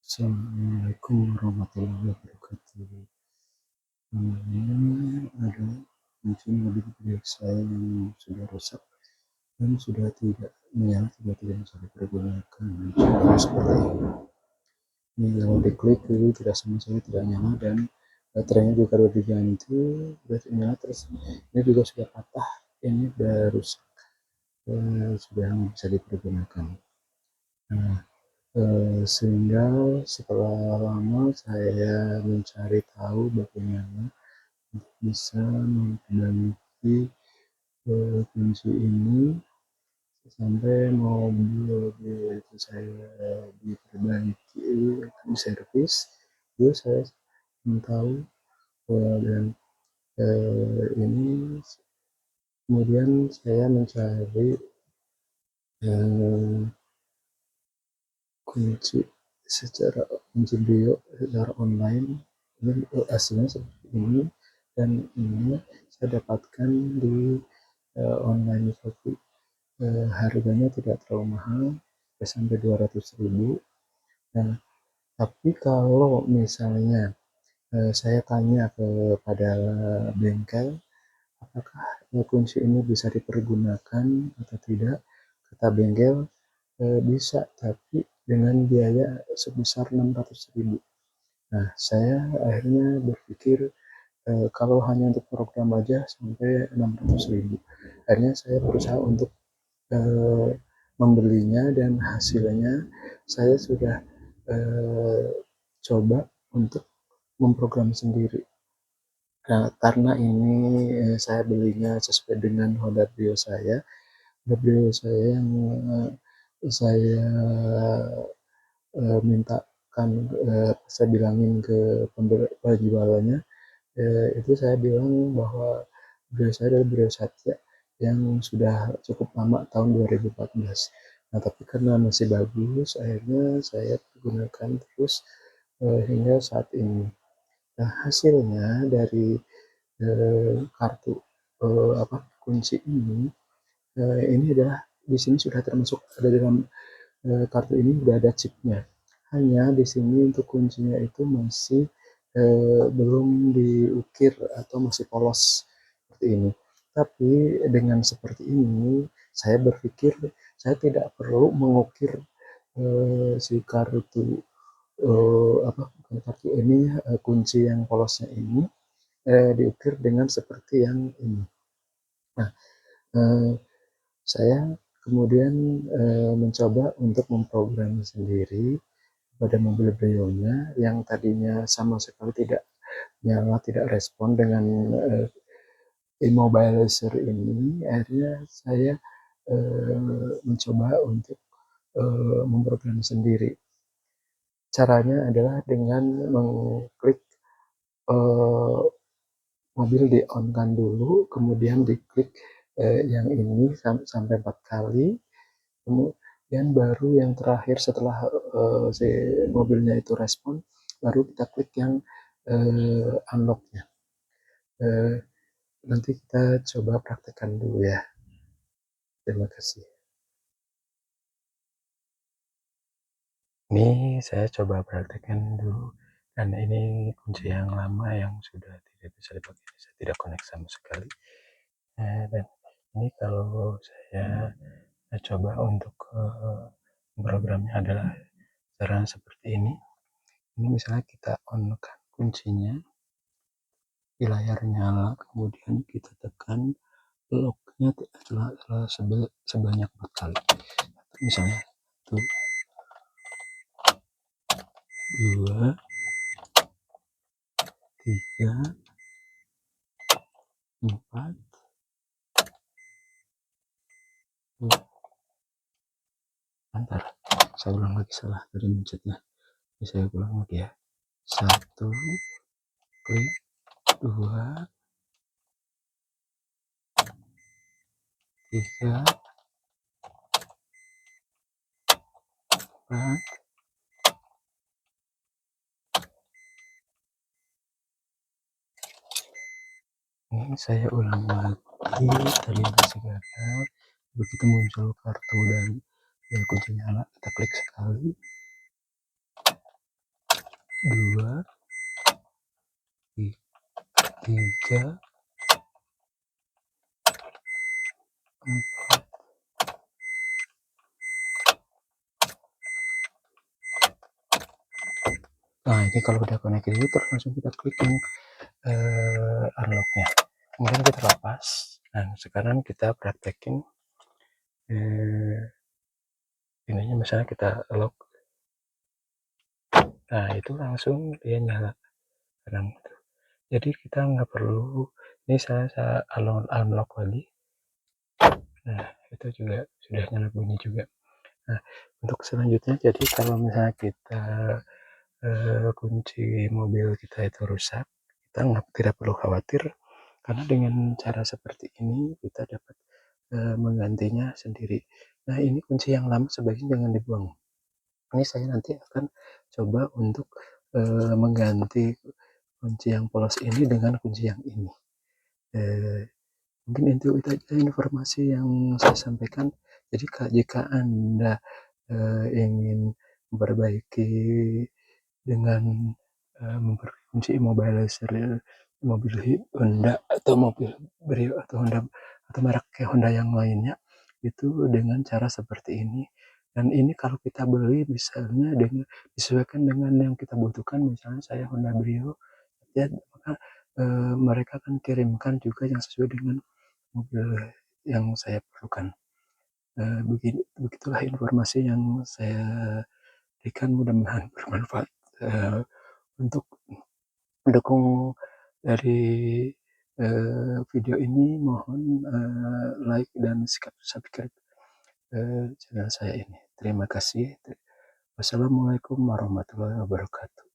Assalamualaikum warahmatullahi wabarakatuh. Ini ada kunci mobil milik saya yang sudah rusak dan sudah tidak menyala, tidak bisa dipergunakan. Contohnya seperti ini. Ini kalau diklik itu tidak sama sekali tidak nyala dan baterainya juga sudah diganti, sudah nyala terus. Ini juga sudah patah, ini sudah rusak, sudah tidak bisa dipergunakan. Nah, sehingga setelah lama saya mencari tahu bagaimana bisa memperbaiki kunci ini sampai mobil itu saya diperbaiki, diservis. Terus saya tahu dan ini kemudian saya mencari kunci secara online. Ini hasilnya seperti ini dan ini saya dapatkan di online Shopee. Harganya tidak terlalu mahal, sampai 200.000. Nah, tapi kalau misalnya saya tanya kepada bengkel apakah kunci ini bisa dipergunakan atau tidak, kata bengkel bisa, tapi dengan biaya sebesar 600.000. Nah, saya akhirnya berpikir kalau hanya untuk program aja sampai 600.000. Akhirnya saya berusaha untuk membelinya dan hasilnya saya sudah coba untuk memprogram sendiri. Nah, karena ini saya belinya sesuai dengan Honda Brio saya. Honda Brio saya yang saya mintakan, saya bilangin ke penjualnya, itu saya bilang bahwa Brio saya adalah Brio Satya yang sudah cukup lama, tahun 2014. Nah, tapi karena masih bagus, akhirnya saya gunakan terus hingga saat ini. Nah, hasilnya dari kartu kunci ini adalah di sini sudah termasuk ada dalam kartu ini sudah ada chipnya. Hanya di sini untuk kuncinya itu masih belum diukir atau masih polos seperti ini. Tapi dengan seperti ini, saya berpikir saya tidak perlu mengukir si kartu kartu ini, kunci yang polosnya ini diukir dengan seperti yang ini. Nah, saya kemudian mencoba untuk memprogram sendiri pada mobil Brio-nya yang tadinya sama sekali tidak nyala, tidak respon dengan immobilizer ini. Akhirnya saya mencoba untuk memprogram sendiri. Caranya adalah dengan mengklik mobil di on-kan dulu, kemudian diklik yang ini sampai 4 kali, kemudian baru yang terakhir setelah si mobilnya itu respon, baru kita klik yang unlock-nya. Nanti kita coba praktekkan dulu ya. Terima kasih. Ini saya coba praktekkan dulu, dan ini kunci yang lama yang sudah tidak bisa dipakai, saya tidak connect sama sekali. Dan ini kalau saya coba untuk programnya adalah cara seperti ini. Ini misalnya kita on kan kuncinya di layar nyala, kemudian kita tekan locknya sebanyak 4 kali. Misalnya 1, 2, 3, 4. Bentar, saya ulang lagi, salah tadi mencetnya. Ini saya ulang lagi ya. 1, klik, 2, 3, 4. Ini saya ulang lagi, tadi masih gagal. Begitu muncul kartu dan kunci nyala, kita klik sekali. 2, 3, 4. Nah, ini kalau udah connect itu terus langsung kita klik yang unlocknya. Kemudian kita lepas. Nah, sekarang kita praktekin ininya, misalnya kita lock. Nah, itu langsung dia nyala. Jadi kita nggak perlu, ini saya unlock lagi. Nah, itu juga sudah nyala bunyi juga. Nah, untuk selanjutnya, jadi kalau misalnya kita kunci mobil kita itu rusak, kita tidak perlu khawatir, karena dengan cara seperti ini kita dapat menggantinya sendiri. Nah, ini kunci yang lama sebaiknya jangan dibuang. Ini saya nanti akan coba untuk mengganti kunci yang polos ini dengan kunci yang ini. Mungkin itu aja informasi yang saya sampaikan. Jadi jika Anda ingin memperbaiki dengan memperkunci mobil Honda atau mobil Brio atau Honda atau merek Honda yang lainnya, itu dengan cara seperti ini. Dan ini kalau kita beli misalnya dengan disesuaikan dengan yang kita butuhkan, misalnya saya Honda Brio, ya, maka mereka akan kirimkan juga yang sesuai dengan mobil yang saya perlukan. Begitulah informasi yang saya berikan, mudah-mudahan bermanfaat. Untuk mendukung dari video ini, mohon like dan subscribe channel saya ini. Terima kasih. Wassalamualaikum warahmatullahi wabarakatuh.